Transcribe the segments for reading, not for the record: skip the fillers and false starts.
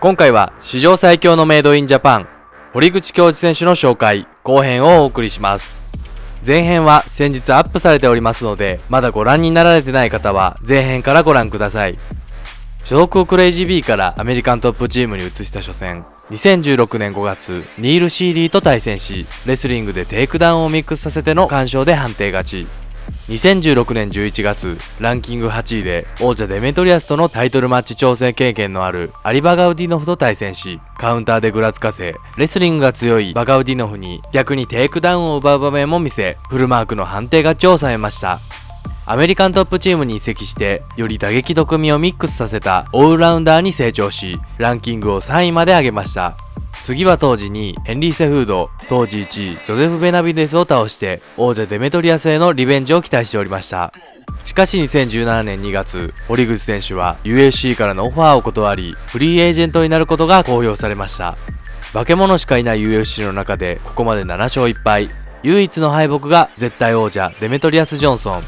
今回は史上最強のメイドインジャパン堀口恭司選手の紹介後編をお送りします。前編は先日アップされておりますので、まだご覧になられてない方は前編からご覧ください。所属をクレイジー B からアメリカントップチームに移した初戦、2016年5月ニール・シーリーと対戦し、レスリングでテイクダウンをミックスさせての完勝で判定勝ち。2016年11月ランキング8位で王者デメトリアスとのタイトルマッチ挑戦経験のあるアリ・バガウディノフと対戦し、カウンターでぐらつかせ、レスリングが強いバガウディノフに逆にテイクダウンを奪う場面も見せ、フルマークの判定勝ちを収めました。アメリカントップチームに移籍してより打撃と組みをミックスさせたオールラウンダーに成長し、ランキングを3位まで上げました。次は当時2位ヘンリー・セフード、当時1位ジョゼフ・ベナビデスを倒して王者デメトリアスへのリベンジを期待しておりました。しかし2017年2月、堀口選手は UFC からのオファーを断り、フリーエージェントになることが公表されました。化け物しかいない UFC の中でここまで7勝1敗、唯一の敗北が絶対王者デメトリアス・ジョンソン。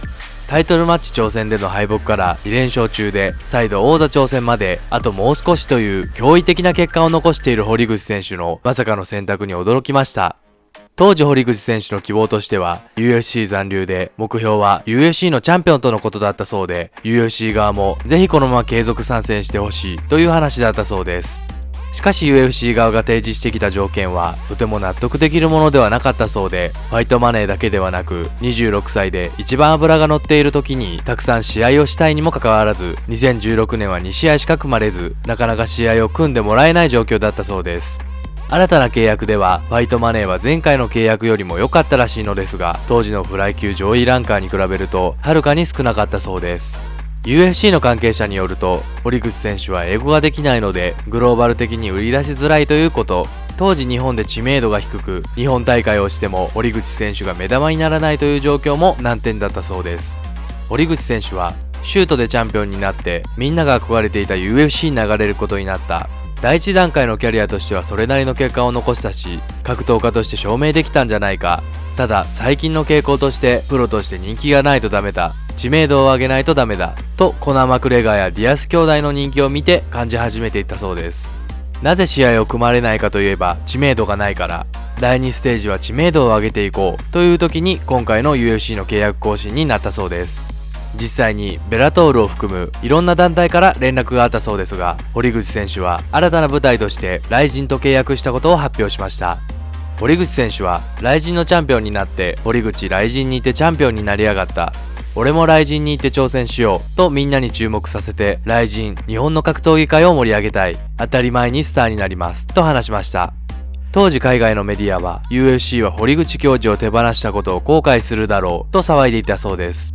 タイトルマッチ挑戦での敗北から2連勝中で、再度王座挑戦まであともう少しという驚異的な結果を残している堀口選手のまさかの選択に驚きました。当時堀口選手の希望としては UFC 残留で、目標は UFC のチャンピオンとのことだったそうで、 UFC 側もぜひこのまま継続参戦してほしいという話だったそうです。しかし UFC 側が提示してきた条件はとても納得できるものではなかったそうで、ファイトマネーだけではなく26歳で一番脂が乗っている時にたくさん試合をしたいにもかかわらず、2016年は2試合しか組まれず、なかなか試合を組んでもらえない状況だったそうです。新たな契約ではファイトマネーは前回の契約よりも良かったらしいのですが、当時のフライ級上位ランカーに比べるとはるかに少なかったそうです。UFC の関係者によると、堀口選手は英語ができないのでグローバル的に売り出しづらいということ、当時日本で知名度が低く、日本大会をしても堀口選手が目玉にならないという状況も難点だったそうです。堀口選手はシュートでチャンピオンになってみんなが憧れていた UFC に流れることになった。第一段階のキャリアとしてはそれなりの結果を残したし、格闘家として証明できたんじゃないか。ただ最近の傾向としてプロとして人気がないとダメだ、知名度を上げないとダメだとコナー・マクレガーやディアス兄弟の人気を見て感じ始めていったそうです。なぜ試合を組まれないかといえば知名度がないから。第2ステージは知名度を上げていこうという時に今回の UFC の契約更新になったそうです。実際にベラトールを含むいろんな団体から連絡があったそうですが、堀口選手は新たな舞台としてライジンと契約したことを発表しました。堀口選手はライジンのチャンピオンになって、堀口ライジンにいてチャンピオンになりやがった、俺もライジンに行って挑戦しようとみんなに注目させて、ライジン日本の格闘技界を盛り上げたい、当たり前にスターになりますと話しました。当時海外のメディアは UFC は堀口恭司を手放したことを後悔するだろうと騒いでいたそうです。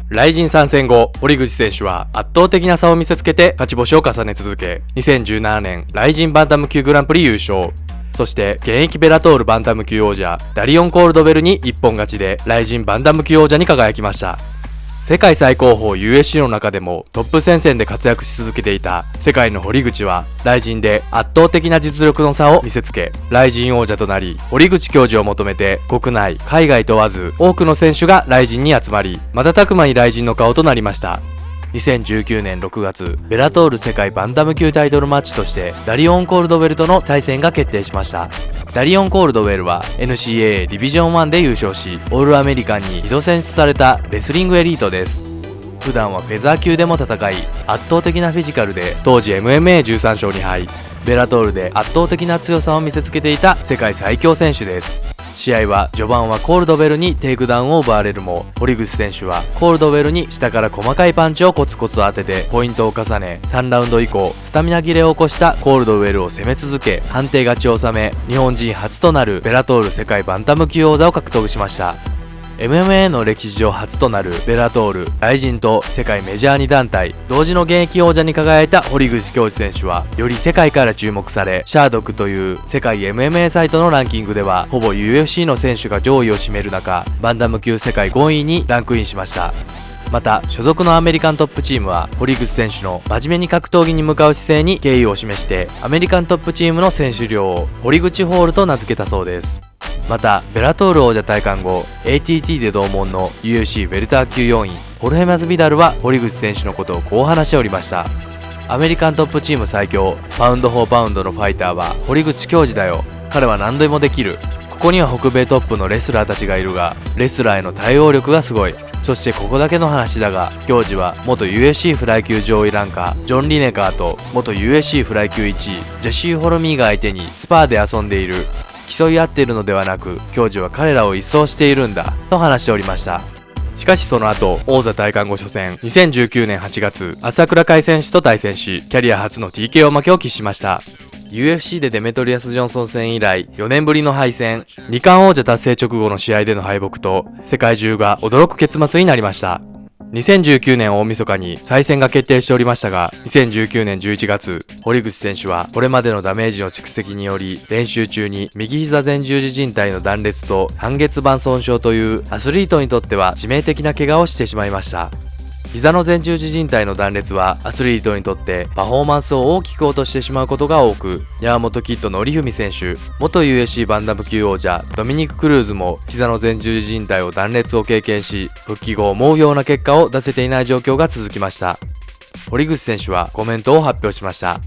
ライジン参戦後、堀口選手は圧倒的な差を見せつけて勝ち星を重ね続け、2017年ライジンバンタム級グランプリ優勝。そして現役ベラトールバンタム級王者ダリオン・コールドベルに一本勝ちでライジンバンタム級王者に輝きました。世界最高峰 UFC の中でもトップ戦線で活躍し続けていた世界の堀口は、ライジンで圧倒的な実力の差を見せつけ、ライジン王者となり、堀口教授を求めて国内海外問わず多くの選手がライジンに集まり、瞬く間にライジンの顔となりました。2019年6月、ベラトール世界バンタム級タイトルマッチとしてダリオン・コールドウェルとの対戦が決定しました。ダリオン・コールドウェルは NCAA ディビジョン1で優勝し、オールアメリカンに2度選出されたレスリングエリートです。普段はフェザー級でも戦い、圧倒的なフィジカルで当時 MMA13 勝2敗、ベラトールで圧倒的な強さを見せつけていた世界最強選手です。試合は序盤はコールドウェルにテイクダウンを奪われるも、堀口選手はコールドウェルに下から細かいパンチをコツコツ当ててポイントを重ね、3ラウンド以降スタミナ切れを起こしたコールドウェルを攻め続け、判定勝ちを収め、日本人初となるベラトール世界バンタム級王座を獲得しました。MMA の歴史上初となるベラトール、ライジンと世界メジャー2団体同時の現役王者に輝いた堀口恭司選手は、より世界から注目され、シャードックという世界 MMA サイトのランキングではほぼ UFC の選手が上位を占める中、バンタム級世界5位にランクインしました。また所属のアメリカントップチームは堀口選手の真面目に格闘技に向かう姿勢に敬意を示して、アメリカントップチームの選手寮を堀口ホールと名付けたそうです。またベラトール王者退官後 ATT で同門の UFC ウェルター級4位ホルヘマズ・ビダルは堀口選手のことをこう話しておりました。アメリカントップチーム最強パウンド・フォー・パウンドのファイターは堀口恭司だよ。彼は何でもできる。ここには北米トップのレスラーたちがいるが、レスラーへの対応力がすごい。そしてここだけの話だが、恭司は元 UFC フライ級上位ランカージョン・リネカーと元 UFC フライ級1位ジェシー・ホロミーが相手にスパーで遊んでいる。競い合っているのではなく、恭司は彼らを一掃しているんだと話しておりました。しかしその後、王座戴冠後初戦2019年8月、朝倉海選手と対戦し、キャリア初の TKO 負けを喫しました。UFC でデメトリアス・ジョンソン戦以来4年ぶりの敗戦、2冠王者達成直後の試合での敗北と、世界中が驚く結末になりました。2019年大晦日に再戦が決定しておりましたが、2019年11月、堀口選手はこれまでのダメージの蓄積により、練習中に右膝前十字靭帯の断裂と半月板損傷というアスリートにとっては致命的な怪我をしてしまいました。膝の前十字靭帯の断裂はアスリートにとってパフォーマンスを大きく落としてしまうことが多く、山本キッドの織文選手、元 UFC バンダム級王者ドミニク・クルーズも膝の前十字靭帯を断裂を経験し、復帰後思うような結果を出せていない状況が続きました。堀口選手はコメントを発表しました。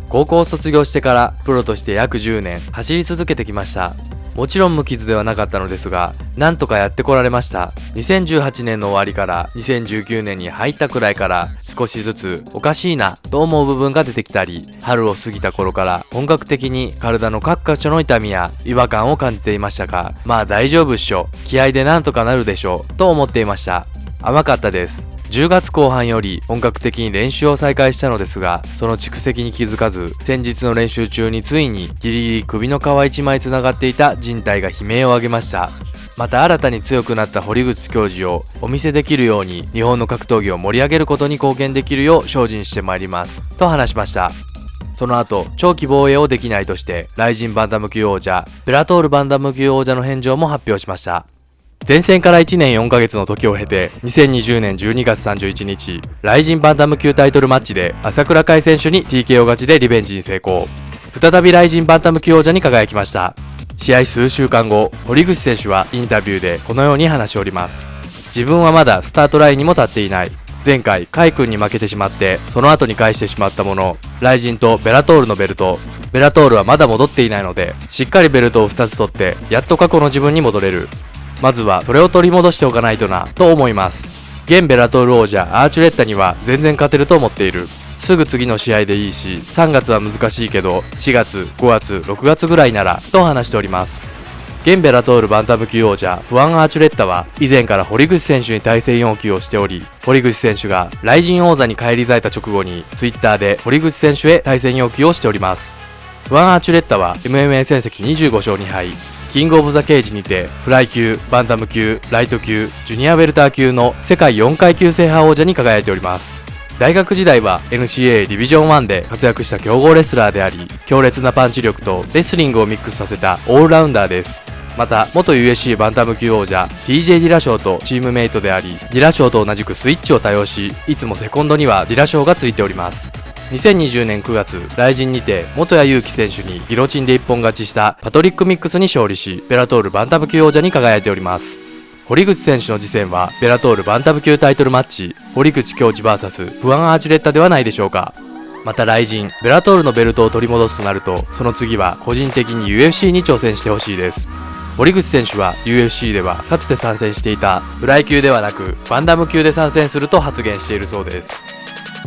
高校を卒業してからプロとして約10年走り続けてきました。もちろん無傷ではなかったのですが、なんとかやってこられました。2018年の終わりから2019年に入ったくらいから少しずつおかしいなと思う部分が出てきたり、春を過ぎた頃から本格的に体の各箇所の痛みや違和感を感じていましたが、まあ大丈夫っしょ、気合でなんとかなるでしょうと思っていました。甘かったです。10月後半より本格的に練習を再開したのですが、その蓄積に気づかず、先日の練習中についにギリギリ首の皮一枚つながっていた靭帯が悲鳴を上げました。また新たに強くなった堀口恭司をお見せできるように、日本の格闘技を盛り上げることに貢献できるよう精進してまいりますと話しました。その後、長期防衛をできないとしてライジンバンダム級王者、ベラトールバンダム級王者の返上も発表しました。前戦から1年4ヶ月の時を経て、2020年12月31日、ライジンバンダム級タイトルマッチで朝倉海選手に TKO 勝ちでリベンジに成功。再びライジンバンダム級王者に輝きました。試合数週間後、堀口選手はインタビューでこのように話しております。自分はまだスタートラインにも立っていない。前回、海君に負けてしまって、その後に返してしまったもの、ライジンとベラトールのベルト。ベラトールはまだ戻っていないので、しっかりベルトを2つ取って、やっと過去の自分に戻れる。まずはそれを取り戻しておかないとなと思います。現ベラトール王者アーチュレッタには全然勝てると思っている。すぐ次の試合でいいし、3月は難しいけど4月、5月、6月ぐらいならと話しております。現ベラトールバンタム級王者フアン・アーチュレッタは以前から堀口選手に対戦要求をしており、堀口選手がライジン王座に返り咲いた直後に Twitter で堀口選手へ対戦要求をしております。フアン・アーチュレッタは MMA 戦績25勝2敗、キングオブザケージにてフライ級、バンタム級、ライト級、ジュニアウェルター級の世界4階級制覇王者に輝いております。大学時代は NCA ディビジョン1で活躍した強豪レスラーであり、強烈なパンチ力とレスリングをミックスさせたオールラウンダーです。また元 USC バンタム級王者 TJ ディラショーとチームメイトであり、ディラショーと同じくスイッチを多用し、いつもセコンドにはディラショーがついております。2020年9月、ライジンにて元谷祐希選手にギロチンで一本勝ちしたパトリック・ミックスに勝利し、ベラトールバンタム級王者に輝いております。堀口選手の次戦はベラトールバンタム級タイトルマッチ、堀口恭司 VS フアン・アーチュレッタではないでしょうか。またライジン、ベラトールのベルトを取り戻すとなると、その次は個人的に UFC に挑戦してほしいです。堀口選手は UFC ではかつて参戦していたフライ級ではなくバンダム級で参戦すると発言しているそうです。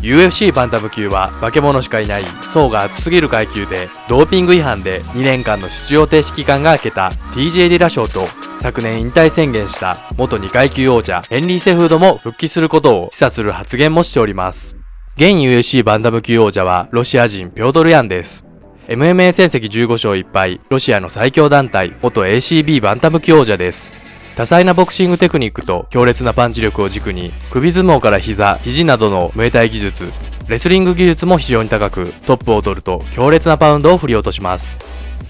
UFC バンタム級は化け物しかいない層が厚すぎる階級で、ドーピング違反で2年間の出場停止期間が明けた TJ ディラショーと、昨年引退宣言した元2階級王者ヘンリー・セフードも復帰することを示唆する発言もしております。現 UFC バンタム級王者はロシア人ピョードル・ヤンです。MMA 戦績15勝1敗、ロシアの最強団体元 ACB バンタム級王者です。多彩なボクシングテクニックと強烈なパンチ力を軸に、首相撲から膝、肘などのムエタイ技術、レスリング技術も非常に高く、トップを取ると強烈なパウンドを振り落とします。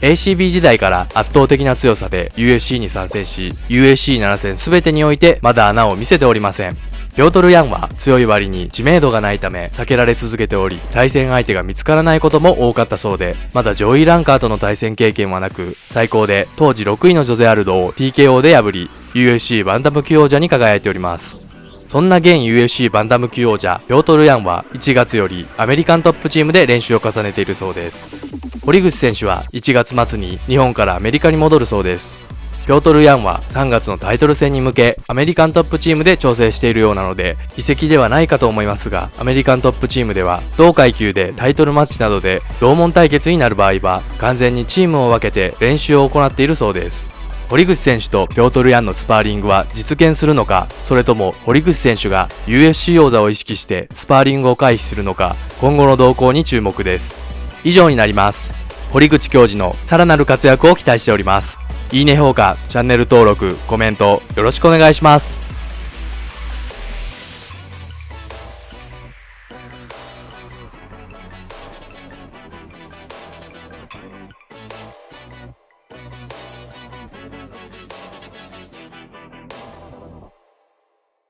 ACB 時代から圧倒的な強さで UFC に参戦し、UFC7 戦全てにおいてまだ穴を見せておりません。ピョートル・ヤンは強い割に知名度がないため避けられ続けており、対戦相手が見つからないことも多かったそうで、まだ上位ランカーとの対戦経験はなく、最高で当時6位のジョゼ・アルドを TKO で破り、UFC バンタム級王者に輝いております。そんな現 UFC バンタム級王者ピョートル・ヤンは1月よりアメリカントップチームで練習を重ねているそうです。堀口選手は1月末に日本からアメリカに戻るそうです。ピョートル・ヤンは3月のタイトル戦に向けアメリカントップチームで調整しているようなので移籍ではないかと思いますが、アメリカントップチームでは同階級でタイトルマッチなどで同門対決になる場合は完全にチームを分けて練習を行っているそうです。堀口選手とピョートル・ヤンのスパーリングは実現するのか、それとも堀口選手が UFC 王座を意識してスパーリングを回避するのか、今後の動向に注目です。以上になります。堀口教授のさらなる活躍を期待しております。いいね評価、チャンネル登録、コメントよろしくお願いします。